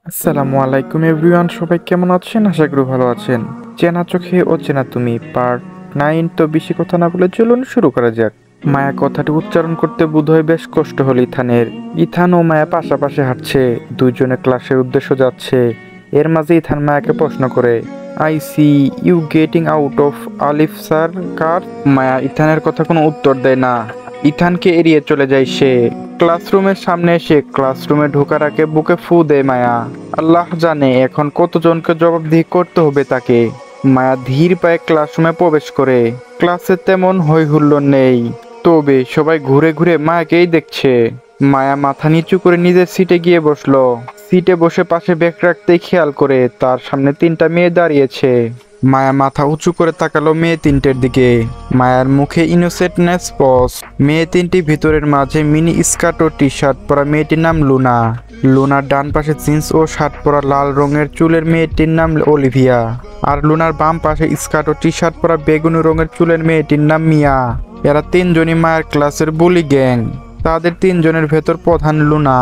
আসসালামু আলাইকুম এভরিওয়ান, সবাই কেমন আছেন? আশা করি ভালো আছেন। চেনা চোখে অচেনা তুমি পার্ট 9। তো বেশি কথা না বলে চলুন শুরু করা যাক। মায়া কথাটি উচ্চারণ করতে বোধহয় বেশ কষ্ট হল ইথানের। ইথান ও মায়া পাশাপাশি হাঁটছে, দুইজনে ক্লাসের উদ্দেশ্য যাচ্ছে। এর মাঝে ইথান মায়াকে প্রশ্ন করে, I see you getting out of Alif sir car. Maya ইথানের কথা কোনো উত্তর দেয় না। ইথানকে এড়িয়ে চলে যায় সে। ক্লাসরুমের সামনে এসে ক্লাসরুমে ঢোকার আগে বুকে ফু দেয় মায়া। আল্লাহ জানে এখন কতজনকে জবাবদিহি করতে হবে তাকে। মায়া ধীর পায়ে ক্লাসরুমে প্রবেশ করে। ক্লাসে তেমন হই হুল্লোড় নেই, তবে সবাই ঘুরে ঘুরে মায়াকেই দেখছে। মায়া মাথা নিচু করে নিজের সিটে গিয়ে বসলো। সিটে বসে পাশে ব্যাগ রাখতেই খেয়াল করে তার সামনে তিনটা মেয়ে দাঁড়িয়েছে। মায়া মাথা উঁচু করে তাকালো মেয়ে তিনটের দিকে। মায়ার মুখে ইনোসেন্টনেস স্পষ্ট। মেয়ে তিনটি ভিতরের মাঝে মিনি স্কার্ট ও টি শার্ট পরা মেয়েটির নাম লুনা। লুনার ডান পাশে জিন্স ও শার্ট পরা লাল রঙের চুলের মেয়েটির নাম অলিভিয়া। আর লুনার বাম পাশে স্কার্ট ও টি শার্ট পরা বেগুনি রঙের চুলের মেয়েটির নাম মিয়া। এরা তিনজনই মায়ের ক্লাসের বুলি গ্যাং। তাদের তিনজনের ভেতর প্রধান লুনা।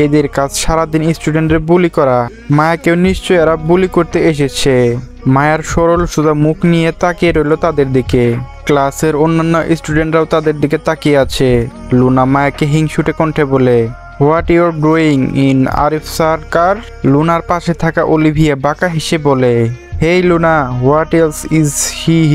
এদের কাজ সারাদিন স্টুডেন্টদের বুলি করা। মায়াকেও নিশ্চয় এরা বুলি করতে এসেছে। মায়ার সরল সোজা মুখ নিয়ে তাকিয়ে রইল তাদের দিকে। ক্লাসের অন্যান্য স্টুডেন্টরাও তাদের দিকে তাকিয়ে আছে। লুনা মায়াকে হিংসুটে কণ্ঠে বলে, what your doing in Arif sir car. লুনার পাশে থাকা অলিভিয়া বাঁকা হেসে বলে, hey Luna, what else is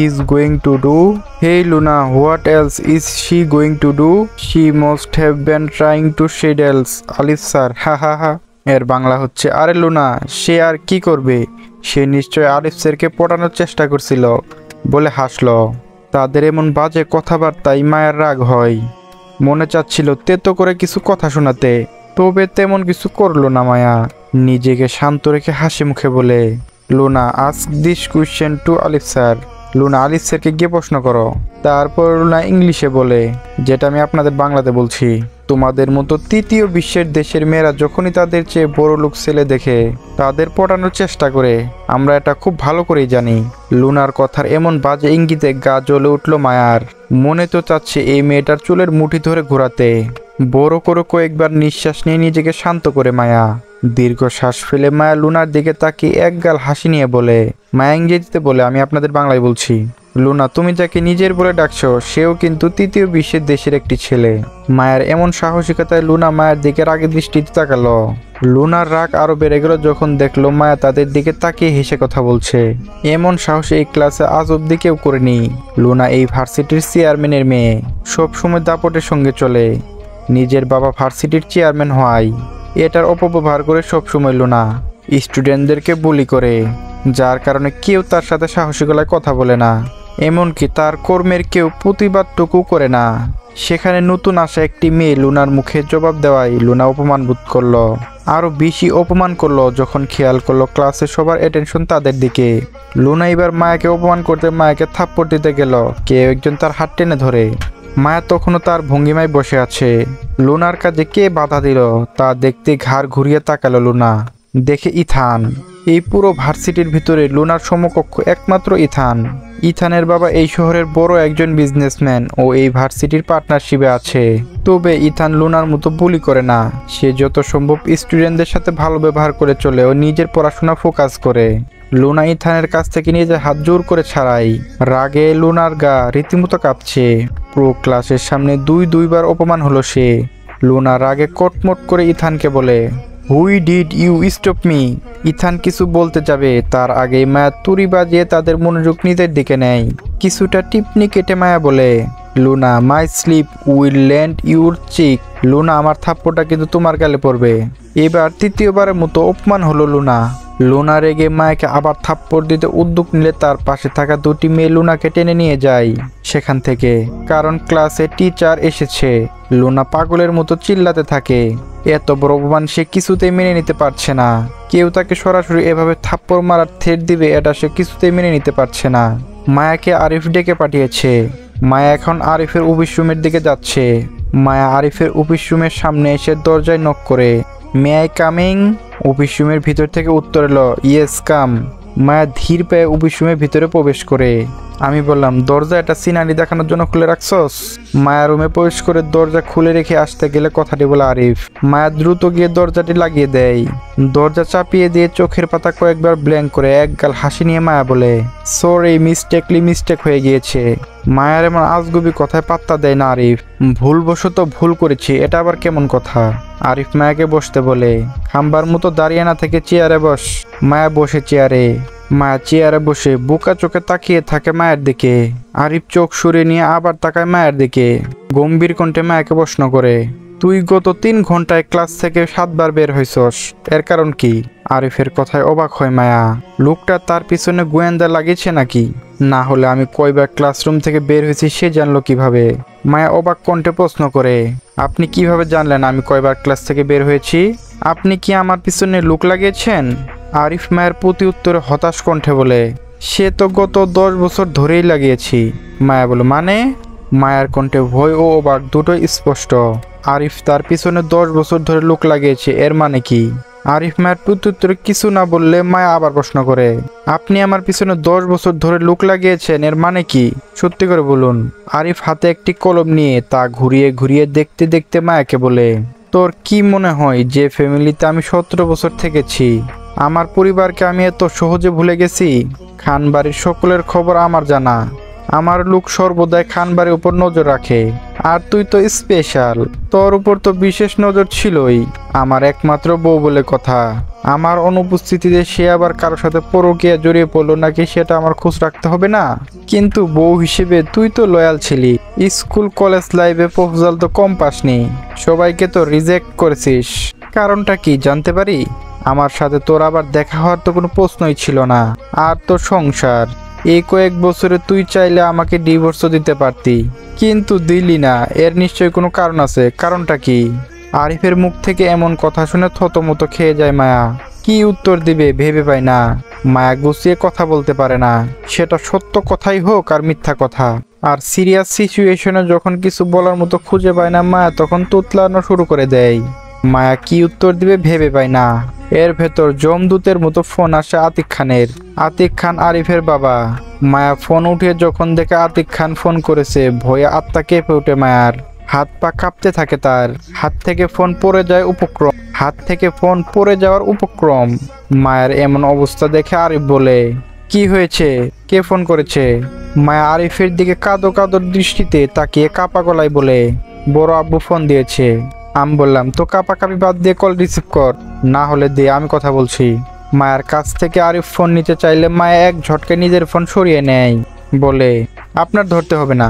is going to do. Hey Luna, what else is she going to do. She must have been trying to schedules Alif sir, হা হা হা। এর বাংলা হচ্ছে, আরে Luna, সে আর কি করবে, সে নিশ্চয় আরিফ স্যারকে পটানোর চেষ্টা করছিল, বলে হাসল। তাদের এমন বাজে কথাবার্তায় মায়ের রাগ হয়। মনে চাচ্ছিল তেতো করে কিছু কথা শোনাতে, তবে তেমন কিছু করলো না মায়া। নিজেকে শান্ত রেখে হাসি মুখে বলে, Luna, ask this question to Alif sir. Luna Alif স্যারকে গিয়ে প্রশ্ন করো। তারপর লুনা ইংলিশে বলে, যেটা আমি আপনাদের বাংলাতে বলছি, তোমাদের মতো তৃতীয় বিশ্বের দেশের মেয়েরা যখনই তাদের চেয়ে বড় লোক ছেলে দেখে তাদের পটানোর চেষ্টা করে, আমরা এটা খুব ভালো করেই জানি। লুনার কথার এমন বাজে ইঙ্গিতে গা জ্বলে উঠল মায়ার। মনে তো চাচ্ছে এই মেয়েটার চুলের মুঠি ধরে ঘোরাতে। বড় করে কয়েকবার নিঃশ্বাস নিয়ে নিজেকে শান্ত করে মায়া দীর্ঘ শ্বাস ফেলে মায়া লুনার দিকে তাকিয়ে একগাল হাসি নিয়ে বলে, মায়া ইংরেজিতে বলে, আমি আপনাদের বাংলায় বলছি, লুনা, তুমি যাকে নিজের বলে ডাকছো সেও কিন্তু তৃতীয় বিশ্বের দেশের একটি ছেলে। মায়ের এমন সাহসিকতায় লুনা মায়ের দিকে রাগের দৃষ্টিতে তাকালো। লুনার রাগ আরো বেড়ে গেল যখন দেখলো মায়া তাদের দিকে তাকিয়ে হেসে কথা বলছে। এমন সাহস এই ক্লাসে আজ অব্দি কেউ করেনি। লুনা এই ভার্সিটির চেয়ারম্যানের মেয়ে, সবসময় দাপটের সঙ্গে চলে। নিজের বাবা ভার্সিটির চেয়ারম্যান হওয়ায় এটার অপব্যবহার করে সবসময় লুনা স্টুডেন্টদেরকে বুলি করে, যার কারণে কেউ তার সাথে সাহসী গলায় কথা বলে না। এমনকি তার কর্মের কেউ প্রতিবাদটুকু করে না। সেখানে নতুন আসা একটি মেয়ে লুনার মুখে জবাব দেওয়ায় লুনা অপমান বোধ করলো। আরো বেশি অপমান করলো যখন খেয়াল করলো ক্লাসে সবার অ্যাটেনশন তাদের দিকে। লুনা এবার মায়াকে অপমান করতে মায়াকে থাপ্পড় দিতে গেল, কেউ একজন তার হাত টেনে ধরে। মায়া তখনও তার ভঙ্গিমায় বসে আছে। লুনার কাজে কে বাধা দিল তা দেখতে ঘাড় ঘুরিয়ে তাকালো লুনা। দেখে ইথান। এই পুরো ভার্সিটির ভিতরে লুনার সমকক্ষ একমাত্র ইথান। ইথানের বাবা এই শহরের বড় একজন বিজনেসম্যান ও এই ভার্সিটির পার্টনারশিপে আছে। তবে ইথান লুনার মতো বুলি করে না। সে যত সম্ভব স্টুডেন্টদের সাথে ভালো ব্যবহার করে চলে ও নিজের পড়াশোনা ফোকাস করে। লুনা ইথানের কাছ থেকে নিজের হাত জোর করে ছাড়াই। রাগে লুনার গা রীতিমতো কাঁপছে। পুরো ক্লাসের সামনে দুইবার অপমান হলো সে। লুনা রাগে কটমট করে ইথানকে বলে, who did you stop me. Ethan কিছু বলতে যাবে তার আগে মায়া তুড়ি বাজিয়ে তাদের মনোযোগ নিজের দিকে নেয়। কিছুটা টিপনি কেটে মায়া বলে, Luna, my slip will land your cheek. Luna, আমার থাপ্পড়টা কিন্তু তোমার গালে পড়বে। এবার তৃতীয়বারের মতো অপমান হলো লুনা। লুনা রেগে মায়াকে আবার থাপ্পড় দিতে উদ্যোগ নিলে তার পাশে থাকা দুটি মেয়ে লুনাকে টেনে নিয়ে যায় সেখান থেকে, কারণ ক্লাসে টিচার এসেছে। লুনা পাগলের মতো চিল্লাতে থাকে। এত বড় অপমান সে কিছুতেই মেনে নিতে পারছে না। কেউ তাকে সরাসরি এভাবে থাপ্পড় মারার থ্রেট দিবে এটা সে কিছুতেই মেনে নিতে পারছে না। মায়াকে আরিফ ডেকে পাঠিয়েছে। মায়া এখন আরিফের অফিস রুমের দিকে যাচ্ছে। মায়া আরিফের অফিস রুমের সামনে এসে দরজায় নক করে, মে আই কামিং। অফিস রুমের ভিতর থেকে উত্তর এলো, ইয়েস কাম। মায়া ধীর পায়ে অফিস রুমের ভিতরে প্রবেশ করে। আমি বললাম, দরজা এটা সিনারি দেখানোর জন্য খুলে রাখছস? মায়া রুমে প্রবেশ করে দরজা খুলে রেখে আসতে গেলে কথাটি বলে আরিফ। মায়া দ্রুত গিয়ে দরজাটি লাগিয়ে দেয়। দরজা চাপিয়ে দিয়ে চোখের পাতা কয়েকবার ব্ল্যাঙ্ক করে একগাল হাসি নিয়ে মায়া বলে, সরি, মিস্টেক হয়ে গিয়েছে। মায়ার এমন আজগুবি কথায় পাত্তা দেয় না আরিফ। ভুলবশত ভুল করেছি, এটা আবার কেমন কথা? আরিফ মায়াকে বসতে বলে। খাম্বার মতো দাঁড়িয়ে না থেকে চেয়ারে বস। মায়া বসে চেয়ারে। মায়া চেয়ারে বসে বোকা চোখে তাকিয়ে থাকে মায়ের দিকে। আরিফ চোখ সরিয়ে নিয়ে আবার তাকায় মায়ের দিকে। গম্ভীর কণ্ঠে মায়াকে প্রশ্ন করে, তুই গত 3 ঘন্টায় ক্লাস থেকে 7 বার বের হইছস, এর কারণ কি? আরিফের কথায় অবাক হয় মায়া। লোকটা তার পিছনে গোয়েন্দা লাগিয়েছে নাকি? না হলে আমি কয়বার ক্লাসরুম থেকে বের হয়েছি সে জানলো কিভাবে? মায়া অবাক কণ্ঠে প্রশ্ন করে, আপনি কিভাবে জানলেন আমি কয়বার ক্লাস থেকে বের হয়েছি? আপনি কি আমার পিছনে লোক লাগিয়েছেন? আরিফ মায়ের প্রতি উত্তরে হতাশ কণ্ঠে বলে, সে তো গত 10 বছর ধরেই লাগিয়েছি। মায়া বলে, মানে? মায়ার কণ্ঠে ভয় ও অবাক দুটোই স্পষ্ট। আরিফ তার পিছনে 10 বছর ধরে লোক লাগিয়েছে, এর মানে কি? আরিফ মায়ের প্রত্যুত্তরে কিছু না বললে মায়া আবার প্রশ্ন করে, আপনি আমার পিছনে 10 বছর ধরে লোক লাগিয়েছেন, এর মানে কি? সত্যি করে বলুন। আরিফ হাতে একটি কলম নিয়ে তা ঘুরিয়ে ঘুরিয়ে দেখতে দেখতে মায়াকে বলে, তোর কি মনে হয় যে ফ্যামিলিতে আমি 17 বছর থেকেছি, আমার পরিবারকে আমি এত সহজে ভুলে গেছি? খানবাড়ির সকলের খবর আমার জানা। আমার লোক সর্বদাই খানবাড়ির উপর নজর রাখে। আর তুই তো স্পেশাল, তোর উপর তো বিশেষ নজর ছিলই। আমার একমাত্র বউ বলে কথা। আমার অনুপস্থিতিতে সে আবার কারোর সাথে পরকীয়া জড়িয়ে পড়লো নাকি সেটা আমার খোঁজ রাখতে হবে না? কিন্তু বউ হিসেবে তুই তো লয়াল ছিলি। স্কুল কলেজ লাইফে প্রপোজাল তো কম পাসনি, সবাইকে তো রিজেক্ট করেছিস। কারণটা কি জানতে পারি? আমার সাথে তোর আবার দেখা হওয়ার তো কোনো প্রশ্নই ছিল না। আর তোর সংসার, এই কয়েক বছরে তুই চাইলে আমাকে ডিভোর্সও দিতে পারতি, কিন্তু দিলি না। এর নিশ্চয়ই কোনো কারণ আছে। কারণটা কি? আরিফের মুখ থেকে এমন কথা শুনে থতমত খেয়ে যায় মায়া। কি উত্তর দিবে ভেবে পায় না। মায়া গুছিয়ে কথা বলতে পারে না, সেটা সত্য কথাই হোক আর মিথ্যা কথা। আর সিরিয়াস সিচুয়েশনে যখন কিছু বলার মতো খুঁজে পায় না মায়া, তখন তুতলানো শুরু করে দেয়। মায়া কি উত্তর দিবে ভেবে পায় না। এর ভেতর যমদূতের মতো ফোন আসে আতিক খানের। আতিক খান আরিফের বাবা। মায়া ফোন উঠিয়ে যখন দেখে আতিক খান ফোন করেছে, ভয়ে আত্মা কেঁপে ওঠে মায়ার। হাত পা কাঁপতে থাকে তার। হাত থেকে ফোন পড়ে যাওয়ার উপক্রম। মায়ের এমন অবস্থা দেখে আরিফ বলে, কি হয়েছে? কে ফোন করেছে? মায়া আরিফের দিকে কাঁদো কাঁদো দৃষ্টিতে তাকিয়ে কাপা গলায় বলে, বড় আব্বু ফোন দিয়েছে। আমি বললাম, তো কাঁপাকাপি বাদ দিয়ে কল রিসিভ কর, না হলে দে, আমি কথা বলছি। মায়ের কাছ থেকে আরিফ ফোন নিতে চাইলে মায়া এক ঝটকে নিজের ফোন সরিয়ে নেয়। বলে, আপনার ধরতে হবে না,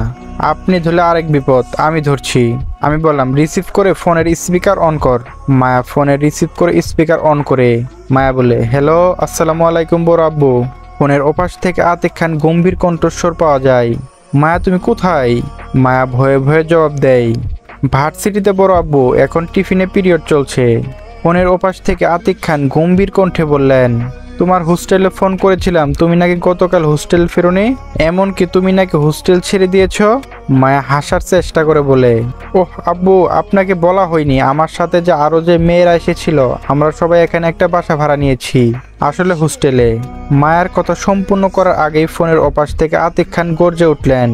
আপনি ধরলে আরেক বিপদ, আমি ধরছি। আমি বললাম, রিসিভ করে ফোনের স্পিকার অন কর। মায়া ফোনের রিসিভ করে স্পিকার অন করে। মায়া বলে, হ্যালো, আসসালামু আলাইকুম বড় আব্বু। ফোনের ওপাশ থেকে আতিক খান গম্ভীর কণ্ঠস্বর পাওয়া যায়। মায়া, তুমি কোথায়? মায়া ভয়ে ভয়ে জবাব দেয়, ভার্সিটিতে বড় আব্বু, এখন টিফিনে পিরিয়ড চলছে। ফোনের ওপাশ থেকে আতিক খান গম্ভীর কণ্ঠে বললেন, তোমার হোস্টেলে ফোন করেছিলাম, তুমি নাকি গতকাল হোস্টেল ফেরোনি, এমনকি তুমি নাকি হোস্টেল ছেড়ে দিয়েছ। মায়া হাসার চেষ্টা করে বলে, ওহ আব্বু, আপনাকে বলা হয়নি, আমার সাথে যে আরো যে মেয়েরা এসেছিল, আমরা সবাই এখানে একটা বাসা ভাড়া নিয়েছি, আসলে হোস্টেলে। মায়ার কথা সম্পূর্ণ করার আগেই ফোনের ওপাশ থেকে আতিক খান গর্জে উঠলেন,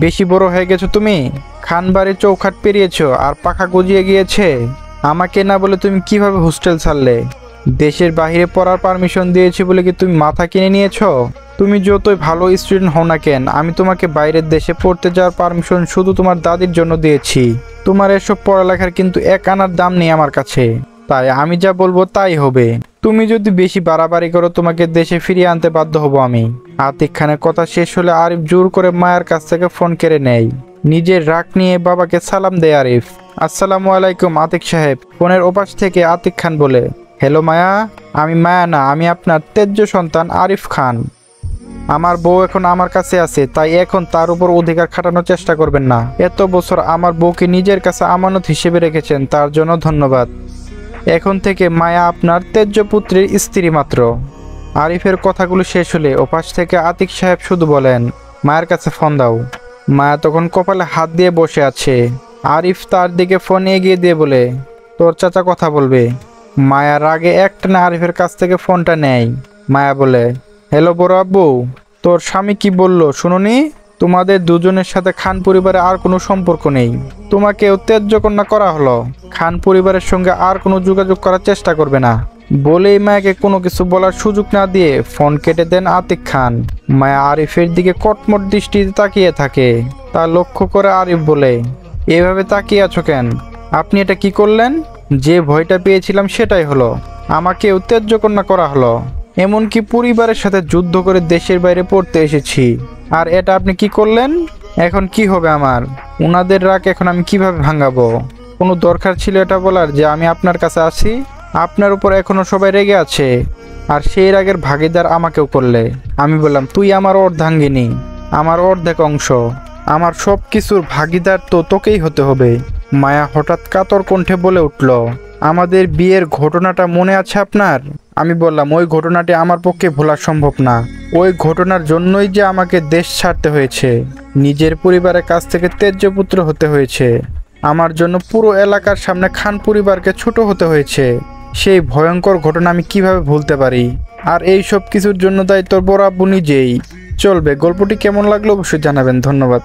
বেশি বড় হয়ে গেছো তুমি? খানবাড়ির চৌখাট পেরিয়েছো আর পাখা গজিয়ে গিয়েছে। আমাকে না বলে তুমি কিভাবে হোস্টেল ছাড়লে? দেশের বাইরে পড়ার পারমিশন দিয়েছি বলে কি তুমি মাথা কিনে নিয়েছো? তুমি যতই ভালো স্টুডেন্ট হও না কেন, আমি তোমাকে বাইরের দেশে পড়তে যাওয়ার পারমিশন শুধু তোমার দাদির জন্য দিয়েছি। তোমার এসব পড়ালেখার কিন্তু 1 আনার দাম নেই আমার কাছে, তাই আমি যা বলবো তাই হবে। তুমি যদি বেশি বাড়াবাড়ি করো, তোমাকে দেশে ফিরিয়ে আনতে বাধ্য হব আমি। আতিক খানের কথা শেষ হলে আরিফ জোর করে মায়ের কাছ থেকে ফোন কেড়ে নেয়। নিজের রাগ নিয়ে বাবাকে সালাম দেয় আরিফ। আসসালামু আলাইকুম আতিক সাহেব। ফোনের ওপাশ থেকে আতিক খান বলে, হ্যালো মায়া। আমি মায়া না, আমি আপনার তেজ্য সন্তান আরিফ খান। আমার বউ এখন আমার কাছে আছে, তাই এখন তার উপর অধিকার খাটানোর চেষ্টা করবেন না। এত বছর আমার বউকে নিজের কাছে আমানত হিসেবে রেখেছেন, তার জন্য ধন্যবাদ। এখন থেকে মায়া আপনার তেজ্য পুত্রের স্ত্রী মাত্র। আরিফের কথাগুলো শেষ হলে ওপাশ থেকে আতিক সাহেব শুধু বলেন, মায়ের কাছে ফোন দাও। মায়া তখন কপালে হাত দিয়ে বসে আছে। আরিফ তার দিকে ফোন এগিয়ে দিয়ে বলে, তোর চাচা কথা বলবে। মায়া রাগে একটানা আরিফের কাছ থেকে ফোনটা নেয়। মায়া বলে, হ্যালো বড় আব্বু, তোর স্বামী কি বলল শুনোনি? তোমাদের দুজনের সাথে খান পরিবারে আর কোনো সম্পর্ক নেই। তোমাকে ত্যায্য কন্যা করা হলো। খান পরিবারের সঙ্গে আর কোনো যোগাযোগ করার চেষ্টা করবে না বলেই মায়াকে কোনো কিছু বলার সুযোগ না দিয়ে ফোন কেটে দেন আতিক খান। মায়া আরিফের দিকে কটমট দৃষ্টিতে তাকিয়ে থাকে। তা লক্ষ্য করে আরিফ বলে, এভাবে তাকিয়ে আছো কেন? আপনি এটা কি করলেন? যে ভয়টা পেয়েছিলাম সেটাই হলো, আমাকে ত্যায্য কন্যা করা হলো। এমনকি পরিবারের সাথে যুদ্ধ করে দেশের বাইরে পড়তে এসেছি, আর এটা আপনি কি করলেন? এখন কি হবে আমার? ওনাদের রাগ এখন আমি কিভাবে ভাঙাবো? কোনো দরকার ছিল এটা বলার যে আমি আপনার কাছে আছি? আপনার উপর এখনো সবাই রেগে আছে, আর সেই রাগের ভাগিদার আমাকেও করলে। আমি বললাম তুই আমার অর্ধাঙ্গিনী, আমার অর্ধেক অংশ, আমার সব কিছুর ভাগিদার তো তোকেই হতে হবে। মায়া হঠাৎ কাতর কণ্ঠে বলে উঠল, আমাদের বিয়ের ঘটনাটা মনে আছে আপনার? আমি বললাম ওই ঘটনাটি আমার পক্ষে ভোলা সম্ভব না। ওই ঘটনার জন্যই যে আমাকে দেশ ছাড়তে হয়েছে, নিজের পরিবারের কাছ থেকে ত্যায্য পুত্র হতে হয়েছে, আমার জন্য পুরো এলাকার সামনে খান পরিবারকে ছোট হতে হয়েছে। সেই ভয়ঙ্কর ঘটনা আমি কিভাবে ভুলতে পারি? আর এই সব কিছুর জন্য দায়ী তোর বড় আব্বু নিজেই। চলবে, গল্পটি কেমন লাগলো অবশ্যই জানাবেন। ধন্যবাদ।